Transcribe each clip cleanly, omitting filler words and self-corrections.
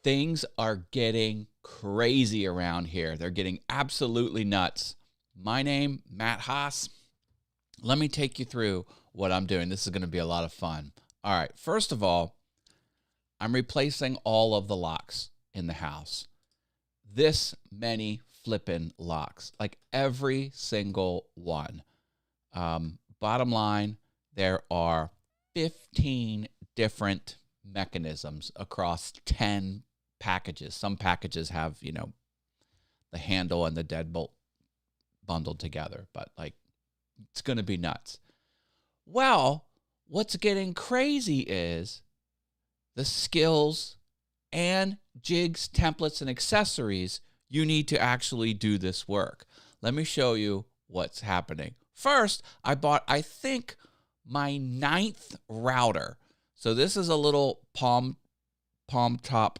Things are getting crazy around here. They're getting absolutely nuts. My name, Matt Haas. Let me take you through what I'm doing. This is going to be a lot of fun. All right, first of all, I'm replacing all of the locks in the house. This many flippin' locks, like every single one. Bottom line, there are 15 different mechanisms across 10 packages. Some packages have, the handle and the deadbolt bundled together, but it's going to be nuts. Well, what's getting crazy is the skills and jigs, templates, and accessories you need to actually do this work. Let me show you what's happening. First, I bought, I think, my 9th router. So this is a little palm top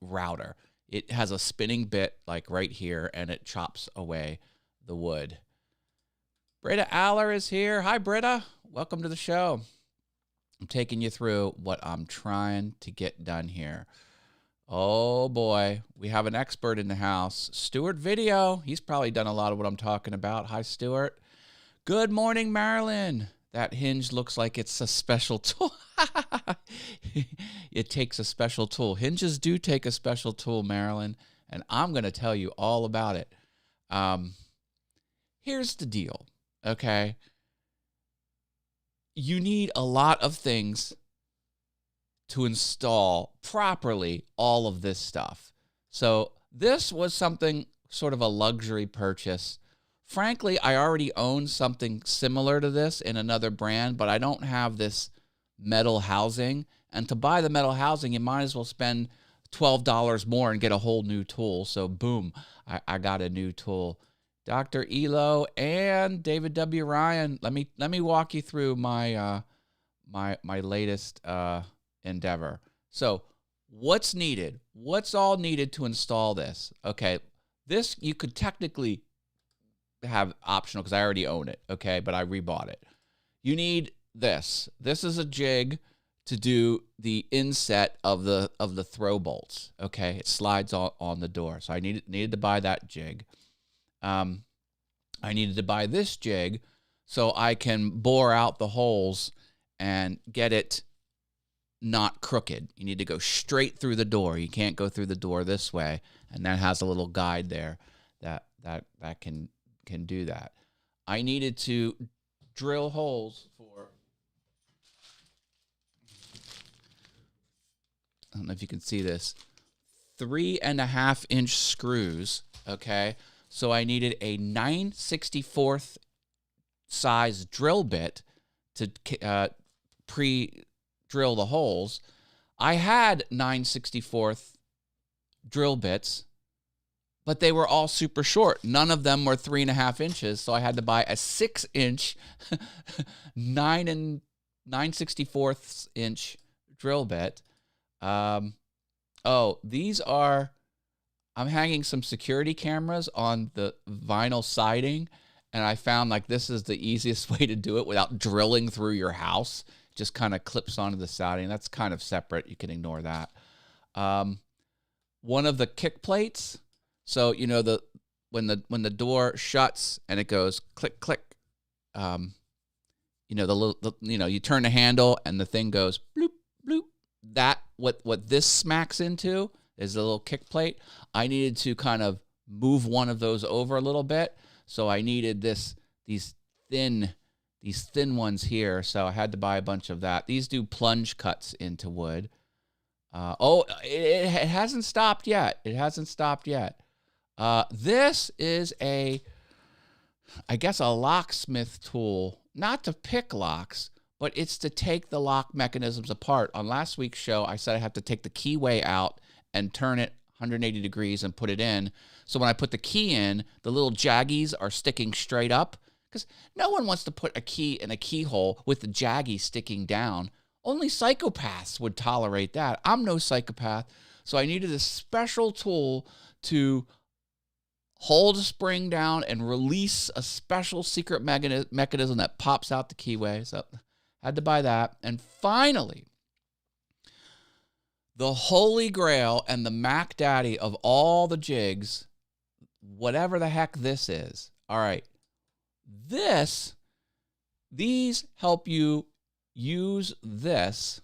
router. It has a spinning bit like right here, and it chops away the wood. Britta Aller is here. Hi, Britta. Welcome to the show. I'm taking you through what I'm trying to get done here. Oh, boy. We have an expert in the house. Stuart Video. He's probably done a lot of what I'm talking about. Hi, Stuart. Good morning, Marilyn. That hinge looks like it's a special tool. It takes a special tool. Hinges do take a special tool, Marilyn, and I'm going to tell you all about it. Here's the deal, okay? You need a lot of things to install properly all of this stuff. So this was something sort of a luxury purchase. Frankly, I already own something similar to this in another brand, but I don't have this metal housing. And to buy the metal housing, you might as well spend $12 more and get a whole new tool. So boom, I got a new tool. Dr. Elo and David W. Ryan, let me walk you through my my latest endeavor. So what's needed? What's all needed to install this? Okay, this you could technically have optional because I already own it, okay, but I rebought it. You need this. This is a jig to do the inset of the throw bolts, okay? It slides on the door. So I needed to buy that jig. I needed to buy this jig so I can bore out the holes and get it not crooked. You need to go straight through the door. You can't go through the door this way, and that has a little guide there that can do that. I needed to drill holes for, I don't know if you can see this, 3.5-inch screws, okay? So I needed a 9/64 size drill bit to pre-drill the holes. I had 9/64 drill bits, but they were all super short. None of them were 3.5 inches, so I had to buy a 6-inch 9/64 inch drill bit. These are, I'm hanging some security cameras on the vinyl siding, and I found this is the easiest way to do it without drilling through your house. Just kind of clips onto the siding. That's kind of separate. You can ignore that. One of the kick plates. So, when the door shuts and it goes click, click, you turn the handle and the thing goes bloop, bloop. That, what this smacks into is a little kick plate. I needed to kind of move one of those over a little bit. So I needed these thin ones here. So I had to buy a bunch of that. These do plunge cuts into wood. It hasn't stopped yet. It hasn't stopped yet. This is a locksmith tool, not to pick locks, but it's to take the lock mechanisms apart. On last week's show, I said I have to take the keyway out and turn it 180 degrees and put it in. So when I put the key in, the little jaggies are sticking straight up, because no one wants to put a key in a keyhole with the jaggy sticking down. Only psychopaths would tolerate that. I'm no psychopath. So I needed a special tool to hold a spring down and release a special secret mechanism that pops out the keyway. So I had to buy that. And finally, The holy grail and the Mac Daddy of all the jigs, whatever the heck this is. All right. These help you use this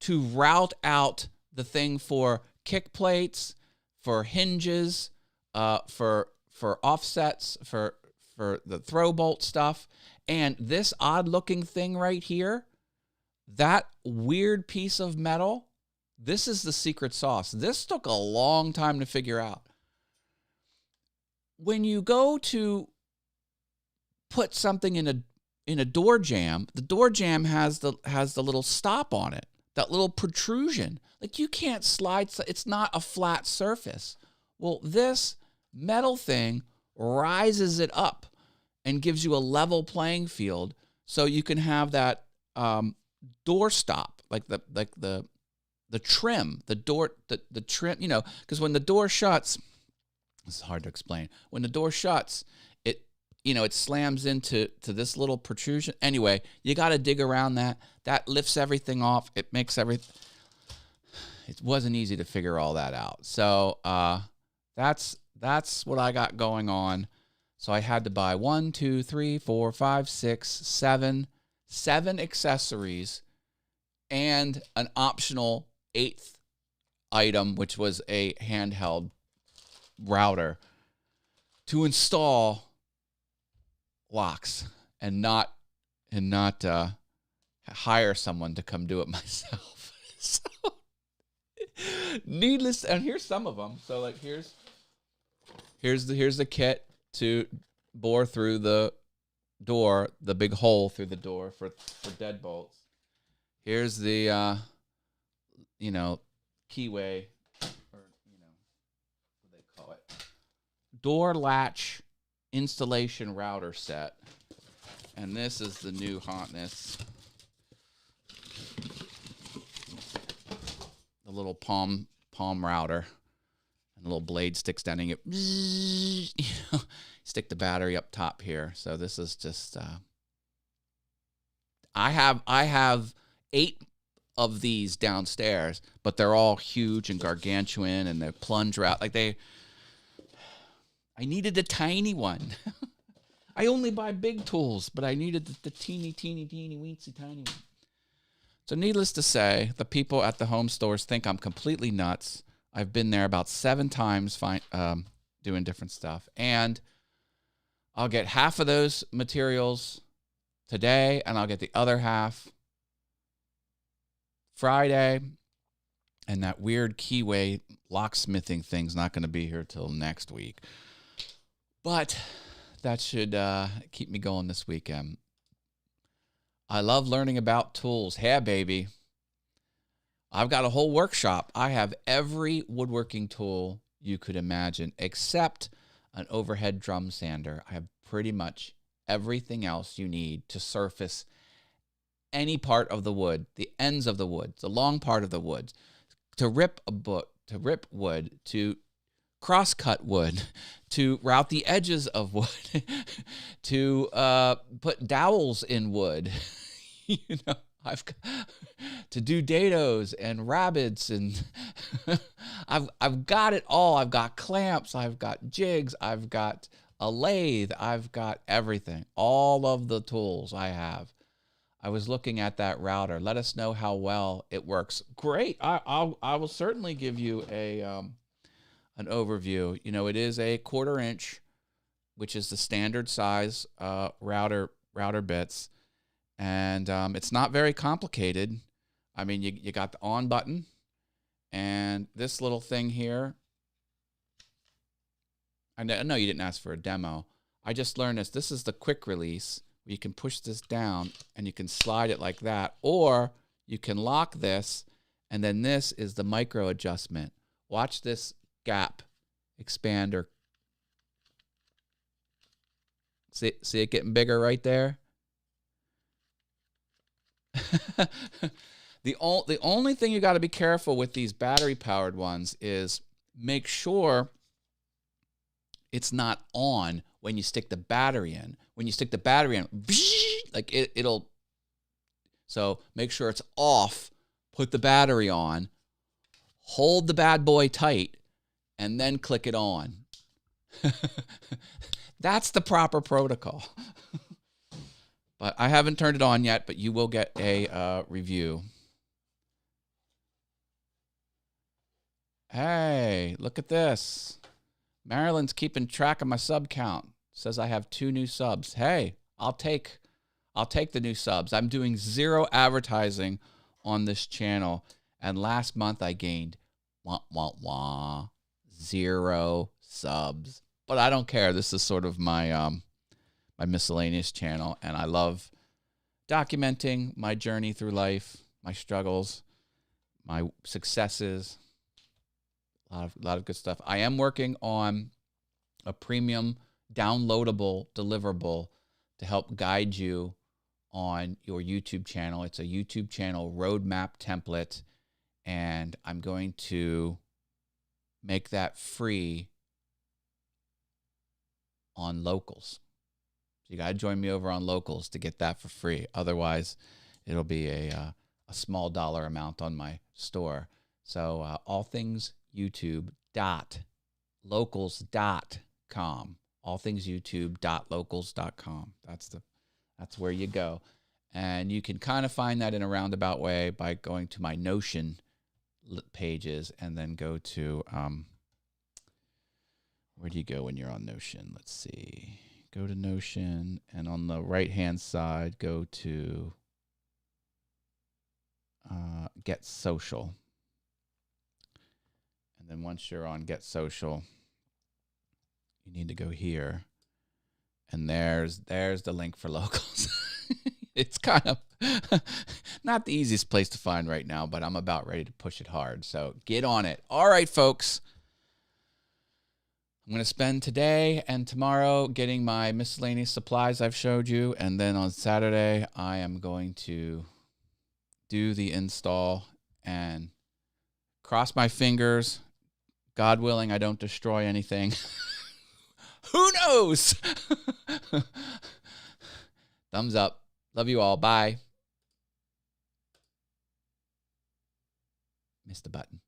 to route out the thing for kick plates, for hinges, for offsets, for the throw bolt stuff. And this odd looking thing right here, that weird piece of metal, this is the secret sauce. This took a long time to figure out. When you go to put something in a door jamb, the door jamb has the little stop on it, that little protrusion. Like you can't slide, it's not a flat surface. Well, this metal thing rises it up and gives you a level playing field, so you can have that door stop, like the trim, the trim, you know, because when the door shuts, it's hard to explain. When the door shuts, it slams into this little protrusion. Anyway, you got to dig around that. That lifts everything off. It makes everything. It wasn't easy to figure all that out. So that's what I got going on. So I had to buy 1, 2, 3, 4, 5, 6, 7 accessories and an optional 8th item, which was a handheld router, to install locks and not hire someone to come do it myself. So needless, and here's some of them. So like here's the kit to bore through the door, the big hole through the door for deadbolts. Here's the keyway, or what do they call it, door latch installation router set. And this is the new hotness, the little palm router, and the little blade sticks down and you stick the battery up top here. So this is just I have 8 of these downstairs, but they're all huge and gargantuan, and they plunge out like I needed a tiny one. I only buy big tools, but I needed the teeny, weensy, tiny one. So needless to say, the people at the home stores think I'm completely nuts. I've been there about 7 times doing different stuff. And I'll get half of those materials today, and I'll get the other half Friday. And that weird keyway locksmithing thing's not going to be here till next week. But that should keep me going this weekend. I love learning about tools. Hey, baby. I've got a whole workshop. I have every woodworking tool you could imagine except an overhead drum sander. I have pretty much everything else you need to surface any part of the wood, the ends of the wood, the long part of the wood, to rip wood, to cross-cut wood, to route the edges of wood, to put dowels in wood. I've got to do dados and rabbits, and I've got it all. I've got clamps, I've got jigs, I've got a lathe, I've got everything. All of the tools I have. I was looking at that router. Let us know how well it works. Great. I will certainly give you an overview. It is a 1/4 inch, which is the standard size router bits. And it's not very complicated. I mean, you got the on button and this little thing here. I know you didn't ask for a demo. I just learned this. This is the quick release. You can push this down and you can slide it like that. Or you can lock this, and then this is the micro adjustment. Watch this gap expander. See it getting bigger right there? The only thing you got to be careful with these battery powered ones is make sure it's not on when you stick the battery in. When you stick the battery in, like it'll. So make sure it's off put the battery on, hold the bad boy tight, and then click it on. That's the proper protocol. But I haven't turned it on yet, but you will get a review. Hey, look at this. Marilyn's keeping track of my sub count. Says I have 2 new subs. Hey, I'll take the new subs. I'm doing 0 advertising on this channel. And last month I gained 0 subs. But I don't care. This is sort of my my miscellaneous channel, and I love documenting my journey through life, my struggles, my successes. A lot of good stuff. I am working on a premium downloadable deliverable to help guide you on your YouTube channel. It's a YouTube channel roadmap template, and I'm going to make that free on Locals. So you got to join me over on Locals to get that for free. Otherwise, it'll be a small dollar amount on my store. So allthingsyoutube.locals.com. allthingsyoutube.locals.com. That's where you go. And you can kind of find that in a roundabout way by going to my Notion pages and then go to, where do you go when you're on Notion? Let's see. Go to Notion, and on the right-hand side, go to Get Social. And then once you're on Get Social, you need to go here. And there's the link for Locals. It's kind of not the easiest place to find right now, but I'm about ready to push it hard. So get on it. All right, folks. I'm going to spend today and tomorrow getting my miscellaneous supplies I've showed you. And then on Saturday, I am going to do the install and cross my fingers. God willing, I don't destroy anything. Who knows? Thumbs up. Love you all. Bye. Missed the button.